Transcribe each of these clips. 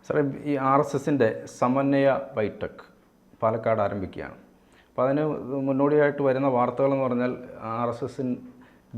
സാറേ, ഈ RSSൻ്റെ സമന്വയ ബൈഠക് പാലക്കാട് ആരംഭിക്കുകയാണ്. അപ്പോൾ അതിന് മുന്നോടിയായിട്ട് വരുന്ന വാർത്തകളെന്ന് പറഞ്ഞാൽ RSS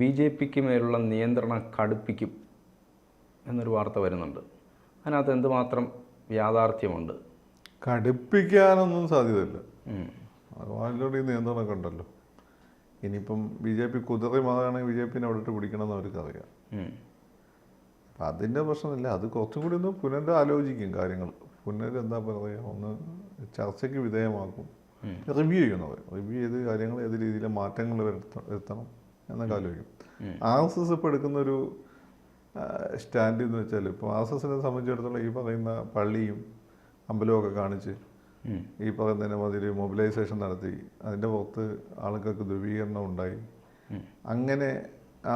BJPക്ക് മേലുള്ള നിയന്ത്രണം കടുപ്പിക്കും എന്നൊരു വാർത്ത വരുന്നുണ്ട്. അതിനകത്ത് എന്തുമാത്രം യാഥാർത്ഥ്യമുണ്ട്? കടുപ്പിക്കാനൊന്നും സാധ്യതയില്ല. ഓൾറെഡി നിയന്ത്രണമൊക്കെ ഉണ്ടല്ലോ. ഇനിയിപ്പം BJP കുതിറി മാറുകയാണെങ്കിൽ BJPനെ അവിടെ ഇട്ട് പിടിക്കണമെന്ന് അവർക്കറിയാം. അപ്പം അതിൻ്റെ പ്രശ്നമില്ല. അത് കുറച്ചും കൂടി ഒന്ന് പുനരാലോചിക്കും കാര്യങ്ങൾ. എന്താ പറയുക, ഒന്ന് ചർച്ചയ്ക്ക് വിധേയമാക്കും, റിവ്യൂ ചെയ്യുന്നത്. റിവ്യൂ ചെയ്ത് കാര്യങ്ങൾ ഏത് രീതിയിൽ മാറ്റങ്ങൾ വരുത്തണം എന്നൊക്കെ ആലോചിക്കും. RSS ഇപ്പോൾ എടുക്കുന്നൊരു സ്റ്റാൻഡ് എന്ന് വെച്ചാൽ, ഇപ്പോൾ RSSനെ സംബന്ധിച്ചിടത്തോളം ഈ പറയുന്ന പള്ളിയും അമ്പലമൊക്കെ കാണിച്ച് ഈ പറയുന്നതിനെ മാതിരി മൊബിലൈസേഷൻ നടത്തി അതിൻ്റെ പുറത്ത് ആളുകൾക്ക് ധ്രുവീകരണം ഉണ്ടായി. അങ്ങനെ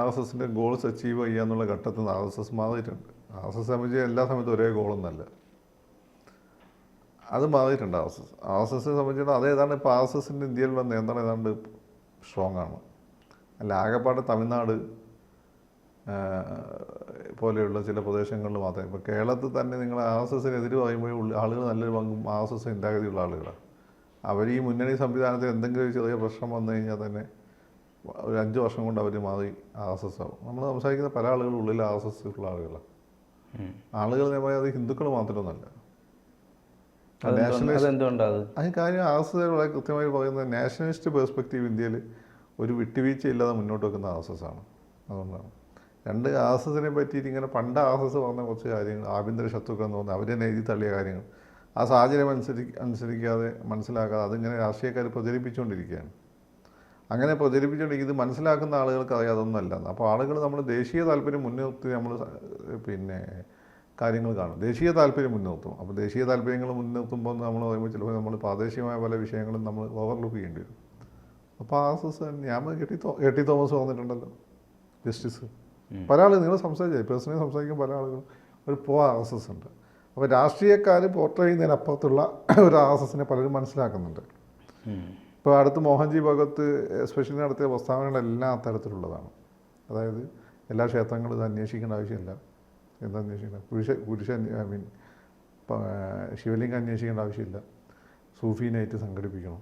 RSSൻ്റെ ഗോൾസ് അച്ചീവ് ചെയ്യുക എന്നുള്ള ഘട്ടത്തിൽ നിന്ന് RSS മാറിയിട്ടുണ്ട്. RSS സംബന്ധിച്ച് എല്ലാ സമയത്തും ഒരേ ഗോളൊന്നല്ല, അത് മാറിയിട്ടുണ്ട്. RSSനെ സംബന്ധിച്ചിടത്തോളം അതേതാണ് ഇപ്പോൾ RSSൻ്റെ ഇന്ത്യയിൽ വന്ന നിയന്ത്രണം ഏതാണ്ട് സ്ട്രോങ് ആണ്. അല്ല, ആകെപ്പാടെ തമിഴ്നാട് പോലെയുള്ള ചില പ്രദേശങ്ങളിൽ മാത്രമേ. ഇപ്പോൾ കേരളത്തിൽ തന്നെ നിങ്ങൾ RSSനെതിരെ പറയുമ്പോൾ ആളുകൾ നല്ലൊരു പങ്കും RSS ചിന്താഗതിയുള്ള ആളുകളാണ്. അവർ ഈ മുന്നണി സംവിധാനത്തിൽ എന്തെങ്കിലും ഒരു ചെറിയ പ്രശ്നം വന്നു കഴിഞ്ഞാൽ തന്നെ ഒരു 5 വർഷം കൊണ്ട് അവർ മാറി RSS ആവും. നമ്മൾ സംസാരിക്കുന്ന പല ആളുകളും ഉള്ളിൽ RSS ഉള്ള ആളുകളാണ്. ആളുകൾ അത് ഹിന്ദുക്കൾ മാത്രമൊന്നുമല്ല. അതിന് കാര്യം RSS വളരെ കൃത്യമായി പറയുന്നത് നാഷണലിസ്റ്റ് പെർസ്പെക്റ്റീവ് ഇന്ത്യയിൽ ഒരു വിട്ടുവീഴ്ചയില്ലാതെ മുന്നോട്ട് വെക്കുന്ന RSS ആണ്. അതുകൊണ്ടാണ് RSSനെ പറ്റിയിട്ട് ഇങ്ങനെ പണ്ട് RSS പറഞ്ഞ കുറച്ച് കാര്യങ്ങൾ, ആഭ്യന്തര ശത്രുക്കൾ എന്ന് പറഞ്ഞാൽ അവരെ എഴുതി തള്ളിയ കാര്യങ്ങൾ ആ സാഹചര്യം അനുസരിക്കാതെ മനസ്സിലാക്കാതെ അതിങ്ങനെ രാഷ്ട്രീയക്കാർ പ്രചരിപ്പിച്ചുകൊണ്ടിരിക്കുകയാണ്. അങ്ങനെ പ്രചരിപ്പിച്ചുകൊണ്ടിരിക്കുന്നത് മനസ്സിലാക്കുന്ന ആളുകൾക്ക് അറിയാം അതൊന്നുമല്ല. അപ്പോൾ ആളുകൾ നമ്മൾ ദേശീയ താല്പര്യം മുൻനിർത്തി നമ്മൾ കാര്യങ്ങൾ കാണും, ദേശീയ താല്പര്യം മുൻനിർത്തും. അപ്പോൾ ദേശീയ താല്പര്യങ്ങൾ മുൻനിർത്തുമ്പോൾ നമ്മൾ പറയുമ്പോൾ ചിലപ്പോൾ നമ്മൾ പ്രാദേശികമായ പല വിഷയങ്ങളും നമ്മൾ ഓവർലുക്ക് ചെയ്യേണ്ടി വരും. അപ്പോൾ RSS ഞാൻ കെ.ടി. തോമസ് പറഞ്ഞിട്ടുണ്ടല്ലോ, ജസ്റ്റിസ്. പല ആളുകൾ നിങ്ങൾ സംസാരിച്ചാൽ പേഴ്സണലി സംസാരിക്കും, പല ആളുകളും ഒരു RSS ഉണ്ട്. അപ്പോൾ രാഷ്ട്രീയക്കാർ പോർട്രേ ചെയ്യുന്നതിനപ്പുറത്തുള്ള ഒരു RSSനെ പലരും മനസ്സിലാക്കുന്നുണ്ട്. ഇപ്പോൾ അടുത്ത് മോഹൻജി ഭഗത് എസ്പെഷ്യലി നടത്തിയ പ്രസ്താവനകളെല്ലാം അത്തരത്തിലുള്ളതാണ്. അതായത് എല്ലാ ക്ഷേത്രങ്ങളും ഇത് അന്വേഷിക്കേണ്ട ആവശ്യമില്ല, എന്താ അന്വേഷിക്കണം, ശിവലിംഗം അന്വേഷിക്കേണ്ട ആവശ്യമില്ല, സൂഫി നൈറ്റ് സംഘടിപ്പിക്കണം,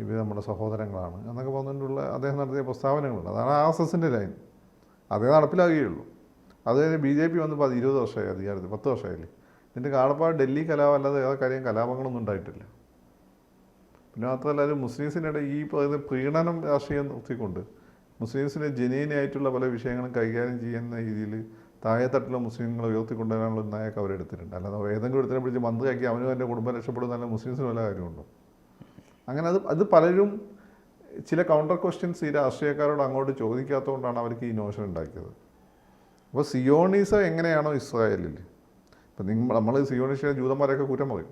ഇവർ നമ്മുടെ സഹോദരങ്ങളാണ് എന്നൊക്കെ പറഞ്ഞിട്ടുള്ള അദ്ദേഹം നടത്തിയ പ്രസ്താവനകളുണ്ട്. അതാണ് RSSൻ്റെ ലൈൻ. അതേ നടപ്പിലാകുകയുള്ളൂ. അത് കഴിഞ്ഞ് BJP വന്നപ്പോൾ 20 വർഷമായി അധികാരത്തിൽ, 10 വർഷമായില്ലേ. ഇതിൻ്റെ കാളപ്പാട് ഡൽഹി കലാപം അല്ലാതെ ഏതൊക്കെ കാര്യം കലാപങ്ങളൊന്നും ഉണ്ടായിട്ടില്ല. പിന്നെ മാത്രമല്ല ഒരു മുസ്ലിംസിനിടെ ഈ പറയുന്ന പ്രീണനം രാഷ്ട്രീയം നിർത്തിക്കൊണ്ട് മുസ്ലിംസിനെ ജനീനായിട്ടുള്ള പല വിഷയങ്ങളും കൈകാര്യം ചെയ്യുന്ന രീതിയിൽ താഴെത്തട്ടിലുള്ള മുസ്ലിങ്ങളെ ഉയർത്തിക്കൊണ്ടുവരാനുള്ള നയമൊക്കെ അവരെടുത്തിട്ടുണ്ട്. അല്ലാതെ ഏതെങ്കിലും ഒരുത്തിനെ പിടിച്ച് മന്ത്രിയാക്കി അവനും എൻ്റെ കുടുംബം രക്ഷപ്പെടുന്നതല്ല മുസ്ലിംസിന് വല്ല കാര്യമുണ്ടോ? അങ്ങനെ അത് പലരും ചില കൗണ്ടർ ക്വസ്റ്റ്യൻസ് ഈ രാഷ്ട്രീയക്കാരോട് അങ്ങോട്ട് ചോദിക്കാത്തതുകൊണ്ടാണ് അവർക്ക് ഈ നോഷൻ ഉണ്ടാക്കിയത്. അപ്പോൾ സിയോണിസം എങ്ങനെയാണോ ഇസ്രായേലിൽ, ഇപ്പം നമ്മൾ സിയോണിസ്റ്റ് ജൂതന്മാരെയൊക്കെ കുറ്റം പറയും,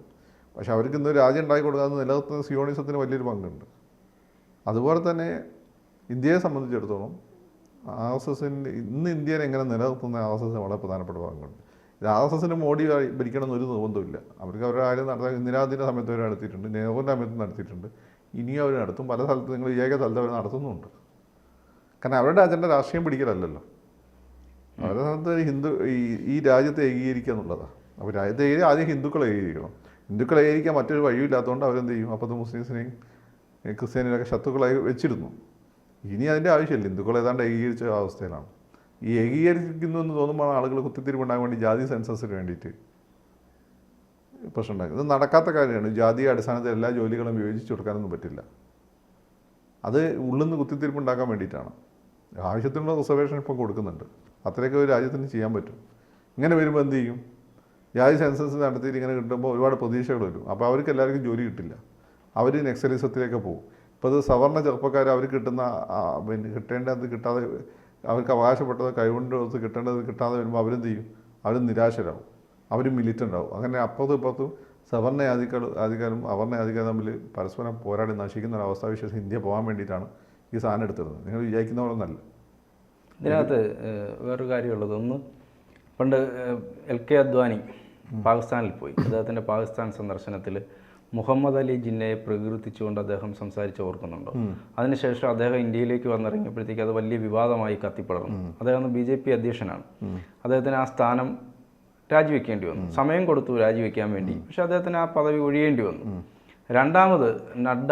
പക്ഷെ അവർക്ക് ഇന്ന് രാജ്യം ഉണ്ടാക്കി കൊടുക്കാതെ നിലനിർത്തുന്ന സിയോണിസത്തിന് വലിയൊരു പങ്കുണ്ട്. അതുപോലെ തന്നെ ഇന്ത്യയെ സംബന്ധിച്ചിടത്തോളം RSSൻ്റെ ഇന്ന് ഇന്ത്യനെ എങ്ങനെ നിലനിർത്തുന്ന RSS വളരെ പ്രധാനപ്പെട്ട പങ്കുണ്ട്. ഇത് RSSന് മോഡി ഭരിക്കണമെന്ന് ഒരു നിർബന്ധമില്ല. അവർക്ക് അവരുടെ കാര്യം നടത്താൻ ഇന്ദിരാഗാന്ധിൻ്റെ സമയത്ത് അവർ നടത്തിയിട്ടുണ്ട്, നെഹ്റുവിൻ്റെ സമയത്ത് നടത്തിയിട്ടുണ്ട്, ഇനിയും അവർ നടത്തും. പല സ്ഥലത്ത് നിങ്ങൾ ഏക സ്ഥലത്ത് അവർ നടത്തുന്നുണ്ട്. കാരണം അവരുടെ അജണ്ട രാഷ്ട്രീയം പിടിക്കലല്ലല്ലോ. അവരുടെ സ്ഥലത്ത് ഈ രാജ്യത്തെ ഏകീകരിക്കുക എന്നുള്ളതാണ്. അപ്പോൾ രാജ്യത്തെ ആദ്യം ഹിന്ദുക്കളെ ഏകീകരിക്കണം. ഹിന്ദുക്കളെ ഏകീകരിക്കാൻ മറ്റൊരു വഴിയില്ലാത്തതുകൊണ്ട് അവരെന്ത് ചെയ്യും, അപ്പോഴത്തെ മുസ്ലിംസിനെയും ക്രിസ്ത്യാനികളൊക്കെ ശത്രുക്കളായി വെച്ചിരുന്നു. ഇനി അതിൻ്റെ ആവശ്യമില്ല, ഹിന്ദുക്കൾ ഏതാണ്ട് ഏകീകരിച്ച അവസ്ഥയിലാണ്. ഈ ഏകീകരിക്കുന്നു എന്ന് തോന്നുമ്പോൾ ആളുകൾ കുത്തിത്തിരിവുണ്ടാകാൻ വേണ്ടി ജാതി സെൻസസിന് വേണ്ടിയിട്ട് പ്രശ്നം ഉണ്ടാക്കുന്നത്. ഇത് നടക്കാത്ത കാര്യമാണ്. ജാതീയ അടിസ്ഥാനത്തിൽ എല്ലാ ജോലികളും വിഭജിച്ച് കൊടുക്കാനൊന്നും പറ്റില്ല. അത് ഉള്ളിൽ നിന്ന് കുത്തിത്തിരിപ്പുണ്ടാക്കാൻ വേണ്ടിയിട്ടാണ്. ആവശ്യത്തിനുള്ള റിസർവേഷൻ ഇപ്പം കൊടുക്കുന്നുണ്ട്. അത്രയൊക്കെ ഒരു രാജ്യത്തിന് ചെയ്യാൻ പറ്റും. ഇങ്ങനെ വരുമ്പോൾ എന്ത് ചെയ്യും, ജാതി സെൻസസ് നടത്തിയിട്ട് ഇങ്ങനെ കിട്ടുമ്പോൾ ഒരുപാട് പ്രതീക്ഷകൾ വരും. അപ്പോൾ അവർക്ക് എല്ലാവർക്കും ജോലി കിട്ടില്ല, അവർ നക്സലിസത്തിലേക്ക് പോകും. ഇപ്പോൾ അത് സവർണ്ണ ചെറുപ്പക്കാർ അവർ കിട്ടുന്ന കിട്ടേണ്ടത് കിട്ടാതെ, അവർക്ക് അവകാശപ്പെട്ടത് കൈകൊണ്ട് കിട്ടേണ്ടത് കിട്ടാതെ വരുമ്പോൾ അവരെന്ത് ചെയ്യും, അവർ നിരാശരാകും, അവർ മിലിറ്റൻ്റ് ആവും. അങ്ങനെ അപ്പുറത്തും ഇപ്പുറത്തും സവർണ്ണ അധികാരം അവർണ്ണ അധികാരം തമ്മിൽ പരസ്പരം പോരാടി നശിക്കുന്ന ഒരു അവസ്ഥാവിശേഷം ഇന്ത്യ പോകാൻ വേണ്ടിയിട്ടാണ് ഈ സാധനം എടുത്തിരുന്നത്. നിങ്ങൾ വിചാരിക്കുന്ന പോലെ ഒന്നല്ല. ഇതിനകത്ത് വേറൊരു കാര്യമുള്ളത്, ഒന്ന് പണ്ട് LK അദ്വാനി പാകിസ്ഥാനിൽ പോയി. അദ്ദേഹത്തിൻ്റെ പാകിസ്ഥാൻ സന്ദർശനത്തിൽ മുഹമ്മദ് അലി ജിന്നയെ പ്രകീർത്തിച്ചുകൊണ്ട് അദ്ദേഹം സംസാരിച്ച് ഓർക്കുന്നുണ്ടോ? അതിനുശേഷം അദ്ദേഹം ഇന്ത്യയിലേക്ക് വന്നിറങ്ങിയപ്പോഴത്തേക്ക് അത് വലിയ വിവാദമായി കത്തിപ്പടർന്നു. അദ്ദേഹം BJP അധ്യക്ഷനാണ്. അദ്ദേഹത്തിന് ആ സ്ഥാനം രാജിവെക്കേണ്ടി വന്നു. സമയം കൊടുത്തു രാജിവെക്കാൻ വേണ്ടി, പക്ഷെ അദ്ദേഹത്തിന് ആ പദവി ഒഴിയേണ്ടി വന്നു. രണ്ടാമത് നഡ്ഡ,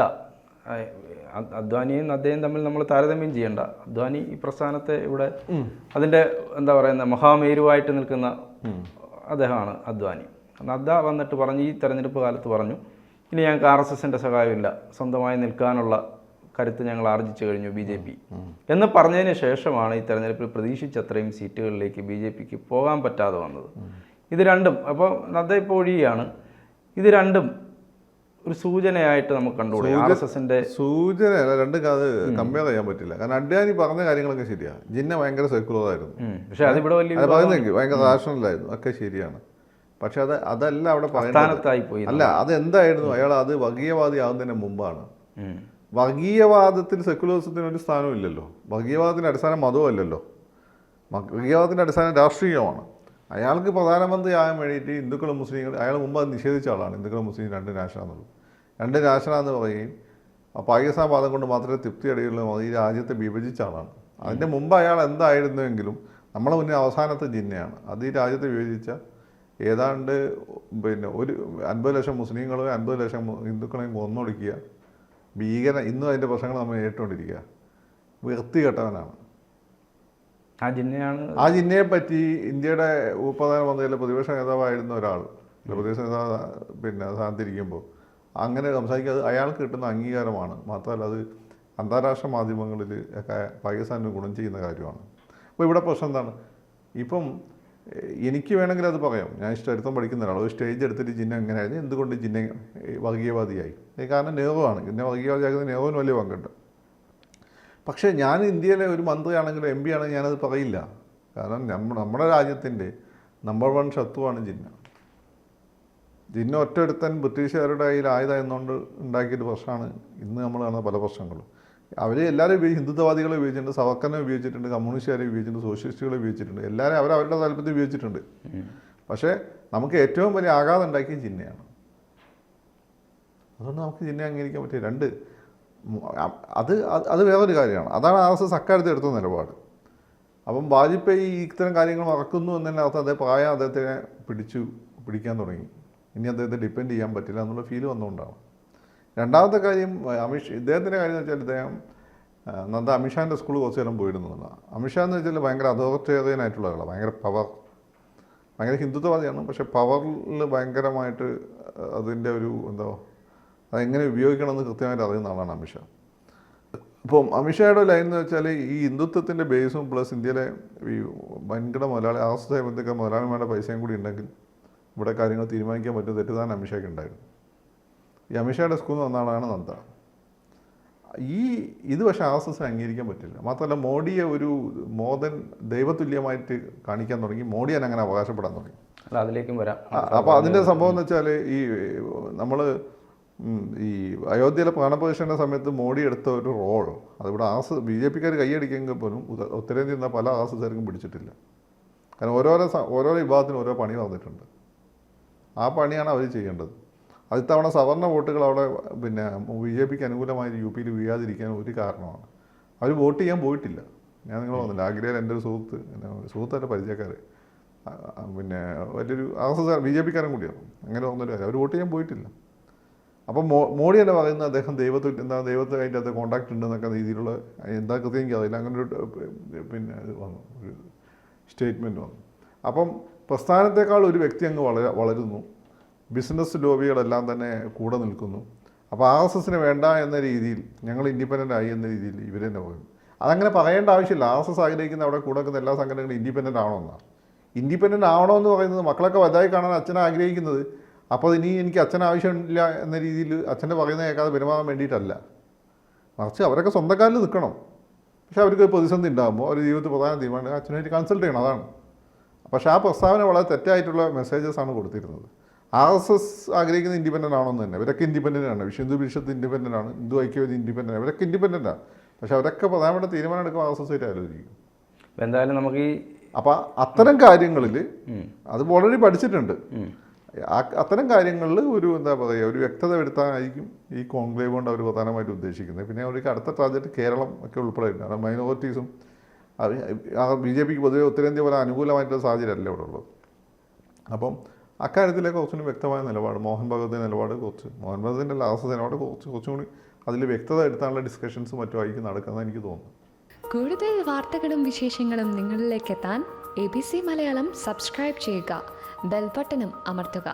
അദ്വാനിയും നദ്ദയും തമ്മിൽ നമ്മൾ താരതമ്യം ചെയ്യേണ്ട. അദ്വാനി ഈ പ്രസ്ഥാനത്തെ ഇവിടെ അതിൻ്റെ എന്താ പറയുന്ന മഹാമേരുവായിട്ട് നിൽക്കുന്ന അദ്ദേഹമാണ് അദ്വാനി. നദ്ദ വന്നിട്ട് പറഞ്ഞു, ഈ തെരഞ്ഞെടുപ്പ് കാലത്ത് പറഞ്ഞു, ഇനി ഞങ്ങൾക്ക് RSSൻ്റെ സഹായമില്ല, സ്വന്തമായി നിൽക്കാനുള്ള കരുത്ത് ഞങ്ങൾ ആർജിച്ചു കഴിഞ്ഞു BJP എന്ന് പറഞ്ഞതിന് ശേഷമാണ് ഈ തെരഞ്ഞെടുപ്പിൽ പ്രതീക്ഷിച്ചത്രയും സീറ്റുകളിലേക്ക് BJPക്ക് പോകാൻ പറ്റാതെ വന്നത്. ഇത് രണ്ടും, അപ്പോൾ നദ്ദ ഇപ്പോൾ ഒഴിയാണ്, ഇത് രണ്ടും ഒരു സൂചനയായിട്ട് നമുക്ക് കണ്ടുകൂടെ? RSSൻ്റെ സൂചനയല്ല, രണ്ടും അത് കമ്പയർ ചെയ്യാൻ പറ്റില്ല. കാരണം അഡ്വാനി പറഞ്ഞ കാര്യങ്ങളൊക്കെ ശരിയാണ്. ജിന്ന ഭയങ്കര സെക്യുലർ ആയിരുന്നു, പക്ഷെ അതിവിടെ വലിയ പറയുന്നെങ്കിൽ ഭയങ്കര റാഷണലായിരുന്നു, ഒക്കെ ശരിയാണ്. പക്ഷെ അതല്ല അവിടെ സ്ഥാനത്തായി പോയി. അല്ല, അതെന്തായിരുന്നു, അയാൾ അത് വർഗീയവാദി ആകുന്നതിന് മുമ്പാണ്. വർഗീയവാദത്തിൽ സെക്യുലറിസത്തിന് ഒരു സ്ഥാനമില്ലല്ലോ. വർഗീയവാദത്തിൻ്റെ അടിസ്ഥാനം മതമല്ലല്ലോ, വർഗീയവാദത്തിൻ്റെ അടിസ്ഥാനം രാഷ്ട്രീയമാണ്. അയാൾക്ക് പ്രധാനമന്ത്രി ആകാൻ വേണ്ടിയിട്ട് ഹിന്ദുക്കളും മുസ്ലിങ്ങളും, അയാൾ മുമ്പ് അത് നിഷേധിച്ച ആളാണ്. ഹിന്ദുക്കളും മുസ്ലിം രണ്ട് നാഷനാണെന്നുള്ളത്, രണ്ട് നാഷനാന്ന് പറയുകയും പാകിസ്ഥാൻ വാദം കൊണ്ട് മാത്രമേ തൃപ്തി അടയുള്ളൂ, ഈ രാജ്യത്തെ വിഭജിച്ച ആളാണ്. അതിൻ്റെ മുമ്പ് അയാൾ എന്തായിരുന്നുവെങ്കിലും നമ്മളെ മുന്നേ അവസാനത്തെ ജിന്നയാണ്. അത് ഈ രാജ്യത്തെ വിഭജിച്ച ഏതാണ്ട് ഒരു 50 ലക്ഷം മുസ്ലിങ്ങളെയും 50 ലക്ഷം ഹിന്ദുക്കളെയും കൊന്നൊടുക്കിയ ഭീകര, ഇന്നും അതിൻ്റെ പ്രശ്നങ്ങൾ നമ്മൾ നേരിട്ടുകൊണ്ടിരിക്കുക. വൃത്തികെട്ടവനാണ് ആ ജിന്നയെ പറ്റി. ഇന്ത്യയുടെ ഉപപ്രധാനമന്ത്രിയിലെ പ്രതിപക്ഷ നേതാവായിരുന്ന ഒരാൾ പ്രതിപക്ഷ നേതാവ് സ്ഥാനത്തിരിക്കുമ്പോൾ അങ്ങനെ സംസാരിക്കാതെ അയാൾക്ക് കിട്ടുന്ന അംഗീകാരമാണ്. മാത്രമല്ല അത് അന്താരാഷ്ട്ര മാധ്യമങ്ങളിൽ ഒക്കെ പാകിസ്ഥാനിന് ഗുണം ചെയ്യുന്ന കാര്യമാണ്. അപ്പോൾ ഇവിടെ പ്രശ്നം എന്താണ്? ഇപ്പം എനിക്ക് വേണമെങ്കിൽ അത് പറയാം, ഞാൻ ചരിത്രം പഠിക്കുന്ന ഒരാൾ ഒരു സ്റ്റേജ് എടുത്തിട്ട് ജിന്ന എങ്ങനെയായിരുന്നു, എന്തുകൊണ്ട് ജിന്ന വർഗീയവാദിയായി? കാരണം നെഹ്റു ആണ്. ജിന്ന വർഗീയവാദിയാക്കുന്നത് നെഹ്റുവിന് വലിയ പങ്കുണ്ട്. പക്ഷേ ഞാൻ ഇന്ത്യയിലെ ഒരു മന്ത്രിയാണെങ്കിലും MP ആണെങ്കിലും ഞാനത് പറയില്ല. കാരണം നമ്മുടെ രാജ്യത്തിൻ്റെ നമ്പർ 1 ശത്രുവാണ് ജിന്ന. ജിന്ന ഒറ്റയെടുത്തൻ ബ്രിട്ടീഷുകാരുടെ കയ്യിൽ ആയുധമായിരുന്നുകൊണ്ട് ഉണ്ടാക്കിയൊരു പ്രശ്നമാണ് ഇന്ന് നമ്മൾ കാണുന്ന പല പ്രശ്നങ്ങളും. അവർ എല്ലാവരും ഹിന്ദുത്വവാദികളെ ഉപയോഗിച്ചിട്ടുണ്ട്, സവർക്കറിനെ ഉപയോഗിച്ചിട്ടുണ്ട്, കമ്മ്യൂണിസ്റ്റുകാരെ ഉപയോഗിച്ചിട്ടുണ്ട്, സോഷ്യലിസ്റ്റുകളെ ഉപയോഗിച്ചിട്ടുണ്ട്, എല്ലാവരും അവരുടെ താല്പര്യത്തിൽ ഉപയോഗിച്ചിട്ടുണ്ട്. പക്ഷേ നമുക്ക് ഏറ്റവും വലിയ ആഘാതം ഉണ്ടാക്കിയത് ജിന്നയാണ്. അതുകൊണ്ട് നമുക്ക് ജിന്നെ അംഗീകരിക്കാൻ പറ്റിയ രണ്ട് അത് വേറൊരു കാര്യമാണ്. അതാണ് RSS അക്കാര്യത്തിൽ എടുത്ത നിലപാട്. അപ്പം വാജ്പേയി ഇത്തരം കാര്യങ്ങൾ മറക്കുന്നു എന്നതിൻ്റെ അർത്ഥം അദ്ദേഹത്തെ പിടിക്കാൻ തുടങ്ങി. ഇനി അദ്ദേഹത്തെ ഡിപ്പെൻഡ് ചെയ്യാൻ പറ്റില്ല എന്നുള്ള ഫീൽ വന്നുകൊണ്ടാണ്. രണ്ടാമത്തെ കാര്യം ഇദ്ദേഹത്തിൻ്റെ കാര്യം എന്ന് വെച്ചാൽ ഇദ്ദേഹം അമിത്ഷാൻ്റെ സ്കൂൾ കുറച്ച് നേരം പോയിരുന്നതാണ്. അമിത്ഷാ എന്ന് വെച്ചാൽ ഭയങ്കര അതോറിറ്റേറിയൻ ആയിട്ടുള്ള ആളാണ്, ഭയങ്കര ഹിന്ദുത്വവാദിയാണ്. പക്ഷേ പവറിൽ ഭയങ്കരമായിട്ട് അതിൻ്റെ ഒരു അതെങ്ങനെ ഉപയോഗിക്കണമെന്ന് കൃത്യമായിട്ട് അറിയുന്ന ആളാണ് അമിത്ഷാ. ഇപ്പം അമിത്ഷായുടെ ലൈൻ എന്ന് വെച്ചാൽ ഈ ഹിന്ദുത്വത്തിൻ്റെ ബേസും പ്ലസ് ഇന്ത്യയിലെ ഈ വൻകിട RSS ബന്ധുക്ക മുതലാളിമാരുടെ പൈസയും കൂടി ഉണ്ടെങ്കിൽ ഇവിടെ കാര്യങ്ങൾ തീരുമാനിക്കാൻ പറ്റും തെറ്റിദ്ധാരണ അമിത്ഷായ്ക്ക് ഉണ്ടായിരുന്നു. ഈ അമിത്ഷായുടെ സ്കൂളിൽ വന്ന ആളാണ് നദ്ദ. ഇത് പക്ഷേ RSS അംഗീകരിക്കാൻ പറ്റില്ല. മാത്രമല്ല മോഡിയെ ഒരു ദൈവതുല്യമായിട്ട് കാണിക്കാൻ തുടങ്ങി. മോഡി അങ്ങനെ അവകാശപ്പെടാൻ തുടങ്ങി. അതിലേക്കും വരാം. അപ്പോൾ അതിൻ്റെ സംഭവം എന്ന് വെച്ചാൽ നമ്മൾ ഈ അയോധ്യയിലെ പ്രാണപ്രതിഷ്ഠയുടെ സമയത്ത് മോഡി എടുത്ത ഒരു റോൾ അതിവിടെ BJPക്കാർ കൈയടിക്കെങ്കിൽ പോലും ഉത്തരേന്ത്യയിൽ പല RSSകാർക്കും പിടിച്ചിട്ടില്ല. കാരണം ഓരോ വിഭാഗത്തിനും ഓരോ പണി വന്നിട്ടുണ്ട്. ആ പണിയാണ് അവർ ചെയ്യേണ്ടത്. അതിത്തവണ സവർണ വോട്ടുകൾ അവിടെ BJPക്ക് അനുകൂലമായി UPയിൽ വീഴാതിരിക്കാൻ ഒരു കാരണമാണ്. അവർ വോട്ട് ചെയ്യാൻ പോയിട്ടില്ല. ഞാൻ നിങ്ങൾ വന്നില്ല, ആഗ്രയിൽ എൻ്റെ ഒരു സുഹൃത്തിൻ്റെ പരിചയക്കാർ വലിയൊരു RSS BJPക്കാരൻ കൂടിയാണ്. അങ്ങനെ വന്നൊരു കാര്യം, അവർ വോട്ട് ചെയ്യാൻ പോയിട്ടില്ല. അപ്പം മോഡി തന്നെ പറയുന്നത് അദ്ദേഹം ദൈവത്തുമായിട്ട് അത് കോൺടാക്ട് ഉണ്ടെന്നൊക്കെ രീതിയിലുള്ള എന്താ കൃത്യം എനിക്ക് അറിയില്ല, അങ്ങനെ ഒരു ഇത് വന്നു, ഒരു സ്റ്റേറ്റ്മെൻറ്റ് വന്നു. അപ്പം പ്രസ്ഥാനത്തേക്കാൾ ഒരു വ്യക്തി അങ്ങ് വളരുന്നു. ബിസിനസ് ലോബികളെല്ലാം തന്നെ കൂടെ നിൽക്കുന്നു. അപ്പോൾ RSSന് വേണ്ട എന്ന രീതിയിൽ ഞങ്ങൾ ഇൻഡിപെൻഡൻ്റ് ആയി എന്ന രീതിയിൽ ഇവർ തന്നെ പറയും. അതങ്ങനെ പറയേണ്ട ആവശ്യമില്ല. RSS ആഗ്രഹിക്കുന്ന അവിടെ കൂടെ നിൽക്കുന്ന എല്ലാ സംഘടനകളും ഇൻഡിപെൻഡൻ്റ് ആവണമെന്നാണ്. ഇൻഡിപെൻഡൻ്റ് ആവണമെന്ന് പറയുന്നത് മക്കളൊക്കെ വലുതായി കാണാൻ അച്ഛനെ ആഗ്രഹിക്കുന്നത്. അപ്പോൾ ഇനി എനിക്ക് അച്ഛൻ ആവശ്യമില്ല എന്ന രീതിയിൽ അച്ഛൻ്റെ പറയുന്നത് കേൾക്കാതെ പെരുമാറാൻ വേണ്ടിയിട്ടല്ല, മറിച്ച് അവരൊക്കെ സ്വന്തം കാലിൽ നിൽക്കണം. പക്ഷേ അവർക്ക് പ്രതിസന്ധി ഉണ്ടാകുമ്പോൾ അവർ ജീവിതത്തിൽ പ്രധാന തീരുമാനം അച്ഛനായിട്ട് കൺസൾട്ട് ചെയ്യണം, അതാണ്. പക്ഷേ ആ പ്രസ്താവന വളരെ തെറ്റായിട്ടുള്ള മെസ്സേജസാണ് കൊടുത്തിരുന്നത്. RSS ആഗ്രഹിക്കുന്ന ഇൻഡിപെൻഡൻ്റ് ആണെന്ന് തന്നെ. ഇവരൊക്കെ ഇൻഡിപെൻഡൻ്റ് ആണ്. ഹിന്ദു പരിഷത്ത് ഇൻഡിപെൻഡൻ്റ് ആണ്, ഹിന്ദു ഐക്യവേദി ഇൻഡിപെൻഡൻ്റ്, ഇവരൊക്കെ ഇൻഡിപെൻഡൻ്റ് ആണ്. പക്ഷേ അവരൊക്കെ പ്രധാനപ്പെട്ട തീരുമാനം എടുക്കുമ്പോൾ RSS ആയിട്ട് ആലോചിക്കും. എന്തായാലും നമുക്ക് അപ്പം അത്തരം കാര്യങ്ങളിൽ അത് ഓൾറെഡി പഠിച്ചിട്ടുണ്ട്. അത്തരം കാര്യങ്ങളിൽ ഒരു ഒരു വ്യക്തത വരുത്താനായിരിക്കും ഈ കോൺക്ലേവ് കൊണ്ട് അവർ പ്രധാനമായിട്ട് ഉദ്ദേശിക്കുന്നത്. പിന്നെ അവർക്ക് അടുത്ത ടാർഗറ്റ് കേരളം ഒക്കെ ഉൾപ്പെടെയുണ്ട്. കാരണം മൈനോറിറ്റീസും BJPക്ക് പൊതുവെ ഉത്തരേന്ത്യ പോലെ അനുകൂലമായിട്ടുള്ള സാഹചര്യമല്ല ഇവിടെ ഉള്ളത്. അപ്പം അക്കാര്യത്തിലേക്ക് കുറച്ചുകൂടി വ്യക്തമായ നിലപാട് മോഹൻ ഭഗവതിൻ്റെ നിലപാട് മോഹൻ ഭഗവതിൻ്റെ ലാസ്റ്റ് നിലപാട് കുറച്ചും കൂടി അതിൽ വ്യക്തത എടുത്താനുള്ള ഡിസ്കഷൻസ് മറ്റുമായിരിക്കും നടക്കുന്നത് എനിക്ക് തോന്നുന്നു. കൂടുതൽ വാർത്തകളും വിശേഷങ്ങളും നിങ്ങളിലേക്ക് എത്താൻ ABC മലയാളം സബ്സ്ക്രൈബ് ചെയ്യുക, ബെൽ ബട്ടണും അമർത്തുക.